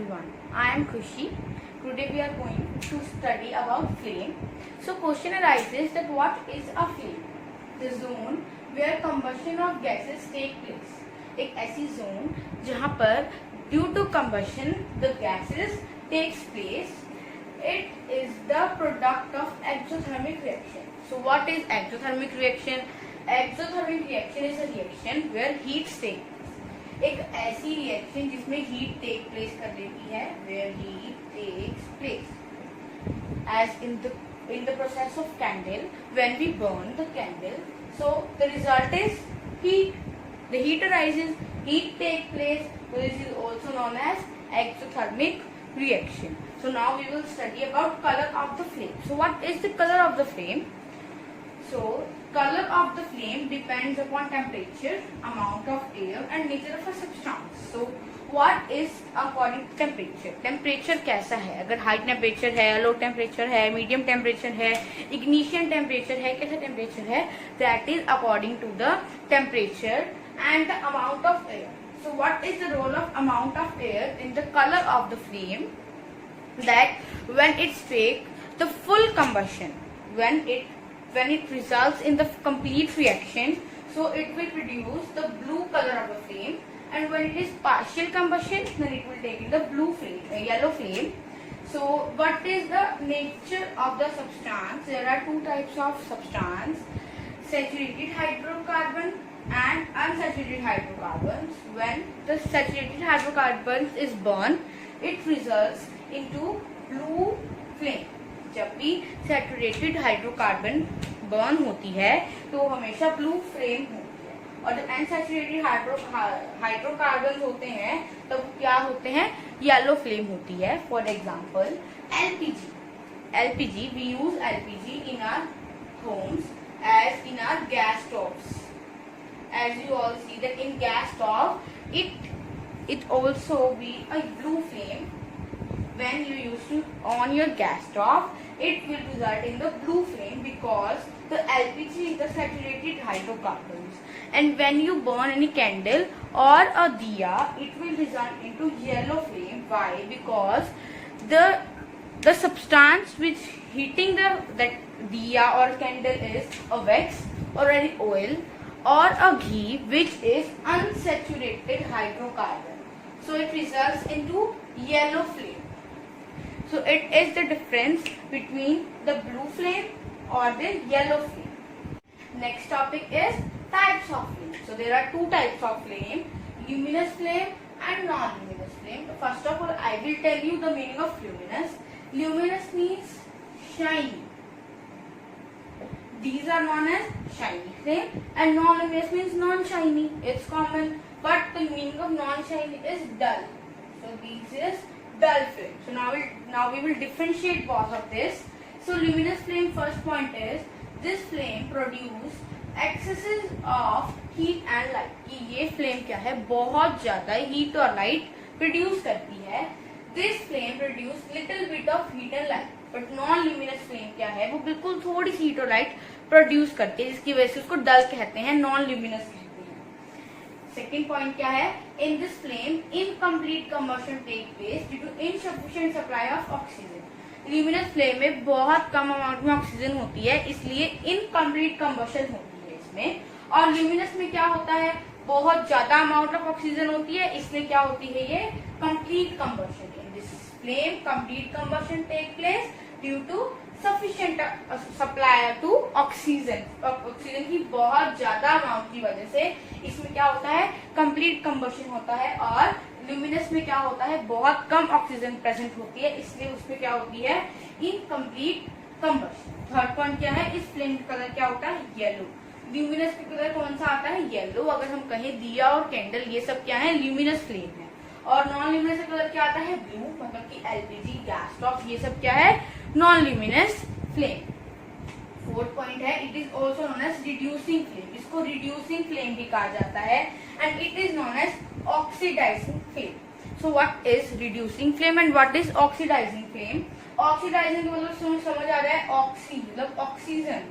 everyone, I am Khushi. Today we are going to study about flame. So question arises that what is a flame? The zone where combustion of gases take place. एक ऐसी zone जहाँ पर due to combustion the gases takes place. It is the product of exothermic reaction. So what is exothermic reaction? Exothermic reaction is a reaction where heat takes place. एक ऐसी reaction जिसमें heat take place कर देती है, where heat takes place as in the process of candle when we burn the candle. So the result is heat. The heat arises, heat take place. This is also known as exothermic reaction. So now we will study about color of the flame. So what is the color of the flame? So color of the flame depends upon temperature, amount of air and nature of a substance. So what is according to temperature? Temperature कैसा है? अगर high temperature है, low temperature है, medium temperature है, ignition temperature है, कैसा temperature है? That is according to the temperature and the amount of air. So what is the role of amount of air in the color of the flame? That when it's take the full combustion, when it results in the complete reaction, so it will produce the blue color of the flame, and when it is partial combustion, then it will take in the blue flame, yellow flame. So what is the nature of the substance? There are two types of substance: saturated hydrocarbon and unsaturated hydrocarbons. When the saturated hydrocarbons is burned, it results into blue flame. जब भी saturated hydrocarbon burn होती है तो हमेशा blue flame होती है, और जब अनसैचुरेटेड हाइड्रोकार्बन होते हैं तब तो क्या होते हैं? येलो फ्लेम होती है. For example LPG we use LPG in our homes as in our gas stoves. As you all see that in gas stove, it also be a blue flame. When you use to on your gas stove, it will result in the blue flame because the LPG is the saturated hydrocarbons. And when you burn any candle or a diya, it will result into yellow flame. Why? Because the substance which heating that diya or candle is a wax or an oil or a ghee which is unsaturated hydrocarbon. So it results into yellow flame. So it is the difference between the blue flame or the yellow flame. Next topic is types of flame. So there are two types of flame: luminous flame and non-luminous flame. First of all, I will tell you the meaning of luminous. Luminous means shiny. These are known as shiny flame, and non-luminous means non-shiny. It's common, but the meaning of non-shiny is dull. So this is dull flame. So now we will differentiate both of this. So luminous flame, first point is this flame produce excesses of heat and light. कि ये flame क्या है? बहुत ज्यादा heat और light produce करती है. This flame produce little bit of heat and light. But non luminous flame क्या है? वो बिल्कुल थोड़ी सी हीट और लाइट प्रोड्यूस करती है, जिसकी वजह से उसको डल कहते हैं, नॉन ल्यूमिनस कहते हैं. सेकेंड पॉइंट क्या है? In this flame incomplete combustion take place due to insufficient supply of oxygen. Luminous flame में बहुत कम अमाउंट में ऑक्सीजन होती है, इसलिए इनकम्प्लीट कंबशन होती है इसमें. और ल्यूमिनस में क्या होता है? बहुत ज्यादा अमाउंट ऑफ ऑक्सीजन होती है, इसलिए क्या होती है? ये complete combustion. Flame complete combustion take place due to sufficient supply to oxygen. Oxygen की बहुत ज्यादा अमाउंट की वजह से इसमें क्या होता है? कंप्लीट कंबशन होता है. और ल्यूमिनस में क्या होता है? बहुत कम ऑक्सीजन प्रेजेंट होती है, इसलिए उसमें क्या होती है? Incomplete combustion. थर्ड पॉइंट क्या है? इस फ्लेम का कलर क्या होता है? येलो. ल्यूमिनस का कलर कौन सा आता है? येलो. अगर हम कहें दिया और कैंडल ये सब क्या है? ल्यूमिनस फ्लेम है. और नॉन ल्यूमिनस का कलर क्या आता है? ब्लू. मतलब कि एलपीजी, गैस स्टोव, ये सब क्या है? Non luminous flame. Fourth point है it is also known as reducing flame. इसको रिड्यूसिंग फ्लेम भी कहा जाता है, and it is known as oxidising flame. So what is reducing flame and what is oxidising flame? Oxidising का मतलब समझ आ रहा है? ऑक्सी मतलब ऑक्सीजन,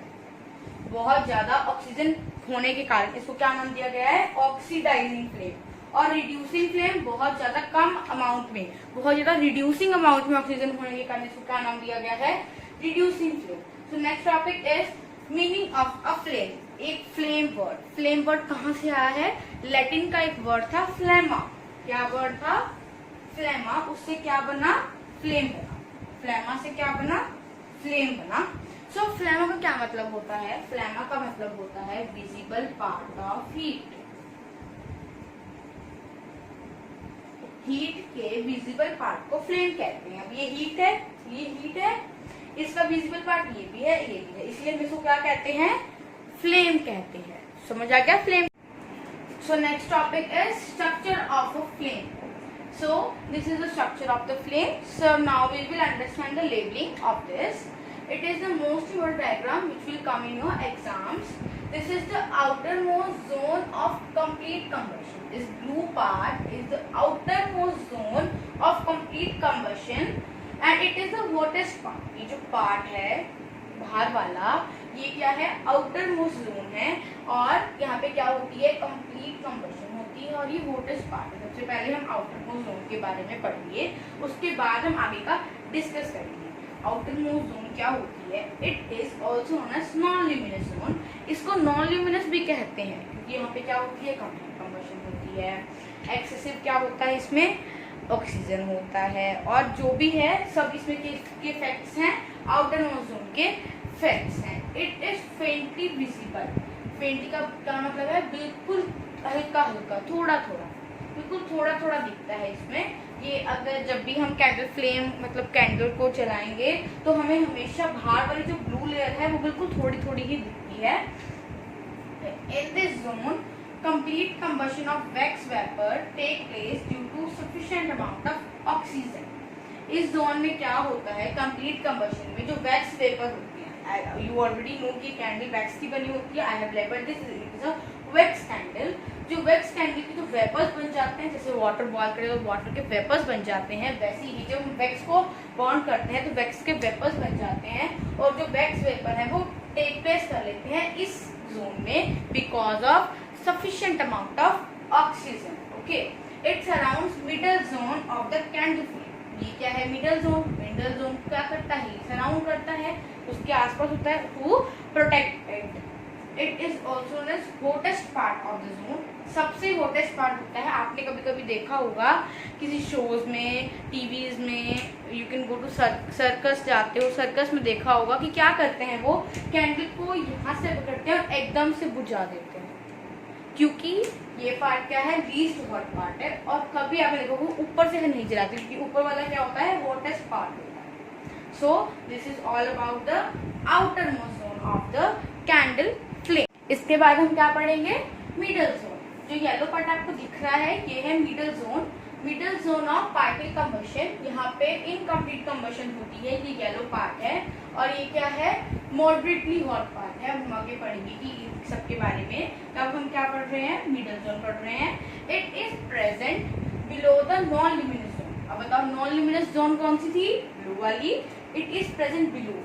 बहुत ज्यादा ऑक्सीजन होने के कारण इसको क्या नाम दिया गया है? Oxidising flame. और रिड्यूसिंग फ्लेम बहुत ज्यादा कम अमाउंट में, बहुत ज्यादा रिड्यूसिंग अमाउंट में ऑक्सीजन होने के कारण इसको क्या नाम दिया गया है, reducing flame. So next topic is meaning of a flame. एक फ्लेम वर्ड, फ्लेम वर्ड कहाँ से आया है, लैटिन का एक वर्ड था फ्लेमा। क्या वर्ड था, फ्लेमा, उससे क्या बना, फ्लेम बना। फ्लेमा से क्या बना, फ्लेम बना। सो फ्लेमा का क्या मतलब होता है, फ्लेमा का मतलब होता है visible part of heat. Heat के विजिबल पार्ट को फ्लेम कहते हैं। अब ये हीट है, ये हीट है, इसका विजिबल पार्ट ये भी है, ये भी है, इसलिए हम इसको क्या कहते हैं, फ्लेम कहते हैं। समझ आ गया flame. So next topic is structure of a flame. So this is the structure of the flame. So now we will understand the labeling of this. It is the most important diagram which will come in your exams. This is the outermost zone of complete combustion. This blue part is the outermost zone of complete combustion and it is the hottest part. ये जो part है बाहर वाला, ये क्या है, outer most zone है और यहाँ पे क्या होती है, कंप्लीट कंबशन होती है और ये होटेस्ट पार्ट है। सबसे पहले हम आउटर मोस्ट जोन के बारे में पढ़ेंगे, उसके बाद हम आगे का डिस्कस करेंगे। आउटर मोस्ट जोन क्या होती है, it is also known as non luminous zone. इसको नॉन ल्यूमिनस भी कहते हैं क्योंकि यहाँ पे क्या होती है, कंप्लीट कंबशन होती है। एक्सेसिव क्या होता है, इसमें ऑक्सीजन होता है और जो भी है सब इसमें के इफेक्ट्स हैं, आउटर मोस्ट जोन के इफेक्ट्स हैं। It is faintly visible. Faintly का क्या मतलब है, बिल्कुल हल्का हल्का, थोड़ा थोड़ा, बिल्कुल थोड़ा थोड़ा दिखता है इसमें। ये अगर जब भी हम कैंडल फ्लेम मतलब कैंडल को जलाएंगे तो हमें हमेशा बाहर वाली जो ब्लू लेयर है वो बिल्कुल थोड़ी थोड़ी ही दिखती है। In this zone complete combustion of wax vapor take place due to sufficient amount of oxygen. इस जोन में क्या होता है, कंप्लीट कंबशन में जो वैक्स वेपर होती है, यू ऑलरेडी नो कि कैंडल वैक्स की बनी होती है। I have labelled this is a wax candle. जो वैक्स कैंडल के जो वेपर्स बन जाते हैं, जैसे वाटर बॉयल करें तो वाटर के वेपर्स बन जाते हैं, वैसे ही जब हम वैक्स को बॉन्ड करते हैं तो वैक्स के वेपर्स बन जाते हैं और जो वैक्स वेपर है वो टेक प्लेस कर लेते हैं इस जोन में because of sufficient amount of oxygen. Okay, it surrounds middle zone of the candle flame. ये क्या है, मिडल जोन। मिडल जोन क्या करता है, सराउंड करता है, उसके आसपास होता है to protect it. It is also known as hottest part of the zone. सबसे होटेस्ट पार्ट होता है, आपने कभी कभी देखा होगा किसी शोज में, टीवीज में, you can go to circus जाते हो, सर्कस में देखा होगा कि क्या करते हैं, वो कैंडल को यहाँ से पकड़ते हैं और एकदम से बुझा देते हैं क्योंकि ये पार्ट क्या है, लीस्ट हॉट पार्ट है और कभी आप देखो वो ऊपर से नहीं जलाते क्योंकि ऊपर वाला क्या होता है, हॉटेस्ट पार्ट होता है। So this is all about the outer most zone of the candle flame. इसके बाद हम क्या पढ़ेंगे, मिडल जोन। जो येलो पार्ट आपको दिख रहा है ये है middle zone. Middle zone of particle combustion, यहाँ पे इनकम्प्लीट कंबशन होती है, ये येलो पार्ट है और ये क्या है, मॉडरेटली हॉट पार्ट है। हम आगे पढ़ेंगे कि सबके बारे में। तब हम क्या पढ़ रहे हैं, मिडल जोन पढ़ रहे हैं। It is present below the non luminous zone. अब बताओ नॉन ल्यूमिनस जोन कौन सी थी, ब्लू वाली। इट इज प्रेजेंट बिलो,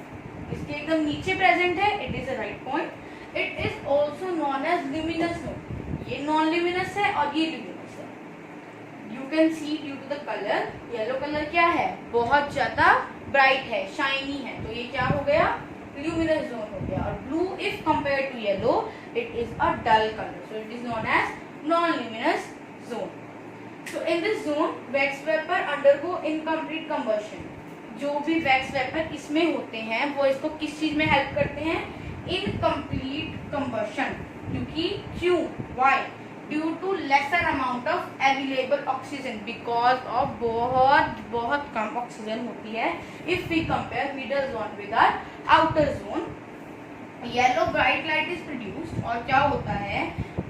इसके एकदम नीचे प्रेजेंट है, it is a right point. It is also known as luminous zone. ये नॉन ल्यूमिनस है और ये ल्यूमिनस है। You can see due to the colour, yellow colour क्या है, बहुत ज्यादा ब्राइट है, शाइनी है, तो ये क्या हो गया, ल्यूमिनस जोन हो गया। और blue if compare to yellow it is a dull colour, so it is known as non luminous zone. So in this zone wax vapour undergo incomplete combustion. जो भी वैक्स वेपर इसमें होते हैं वो इसको किस चीज में हेल्प करते हैं, इनकम्प्लीट कंबशन। क्योंकि क्यों, why, due to lesser amount of available oxygen, because of बहुत कम ऑक्सीजन होती है if we compare middle zone with our outer zone. Yellow bright light is produced और क्या होता है,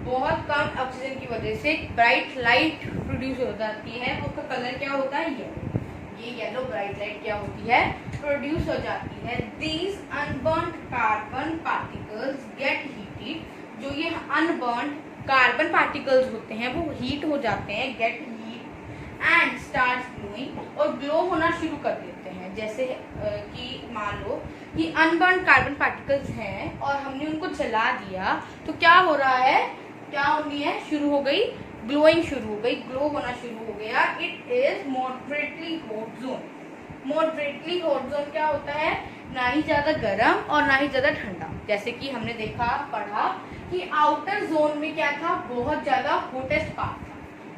बहुत कम ऑक्सीजन की वजह से ब्राइट लाइट प्रोड्यूस हो जाती है, उसका कलर क्या होता है, येलो। ये येलो ब्राइट लाइट क्या होती है, प्रोड्यूस हो जाती है। These unburned carbon particles gate heated. जो ये अनबर्न्ड कार्बन पार्टिकल्स होते हैं वो हीट हो जाते हैं, get heat and start glowing, और ग्लो होना शुरू कर देते हैं। जैसे कि मान लो कि अनबर्न्ड कार्बन पार्टिकल्स हैं और हमने उनको जला दिया तो क्या हो रहा है, क्या होनी है, शुरू हो गई ग्लोइंग शुरू हो गई, ग्लो होना शुरू हो गया, it is moderately hot zone. Moderately hot zone क्या होता है? ना ही ज्यादा गर्म और ना ही ज्यादा ठंडा। जैसे कि हमने देखा पढ़ा कि आउटर जोन में क्या था? बहुत ज्यादा हॉटेस्ट पार्ट था,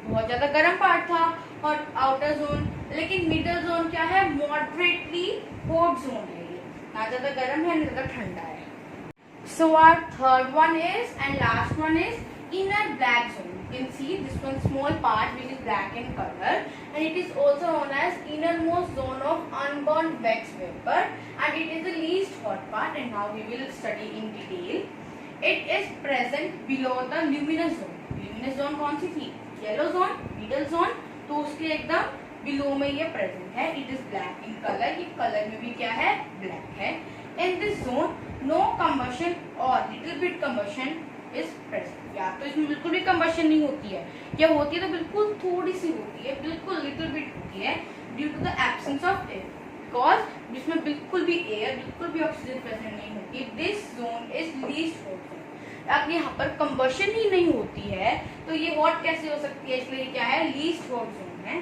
बहुत ज्यादा गर्म पार्ट था और आउटर जोन, लेकिन मिडल जोन क्या है? मॉडरेटली हॉट जोन है, ये ना ज्यादा गर्म है ना ज्यादा ठंडा है। So our third one is and last one is inner black zone. You can see this one small part which is black in color, and it is also known as innermost zone of unburned wax vapor, and it is the least hot part, and now we will study in detail. It is present below the luminous zone. Luminous zone कौन सी थी? Yellow zone, middle zone, तो उसके एकदम below में ये present है. It is black in color. ये color में भी क्या है? Black है. In this zone, no combustion or little bit combustion is present. या तो इसमें बिल्कुल भी कंबशन नहीं होती है, या होती है तो बिल्कुल थोड़ी सी होती है, बिल्कुल लिटिल बिट होती है, due to the absence of air, because जिसमें बिल्कुल भी एयर, बिल्कुल भी ऑक्सीजन प्रेजेंट नहीं होती। This zone is least hot zone. अब यहाँ पर कंबशन ही नहीं होती है तो ये हॉट कैसे हो सकती है? इसलिए क्या है? लीस्ट हॉट जोन है।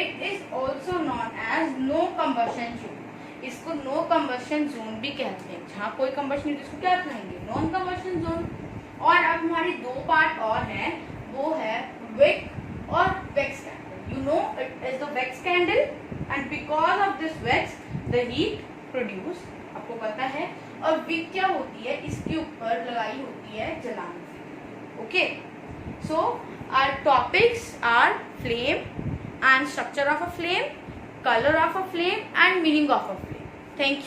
It is also known as no combustion zone. इसको नो कंबशन जोन भी कहते हैं। जहाँ कोई कंबशन नहीं, इसको क्या कहेंगे? Non combustion zone. और अब हमारी दो पार्ट और हैं, वो है विक और wax candle. You know it is the wax candle, and because of this wax the heat produce, आपको पता है। और विक क्या होती है? इसके ऊपर लगाई होती है जलाने के। Okay, so our topics are flame and structure of a flame, colour of a flame and meaning of a flame. Thank you.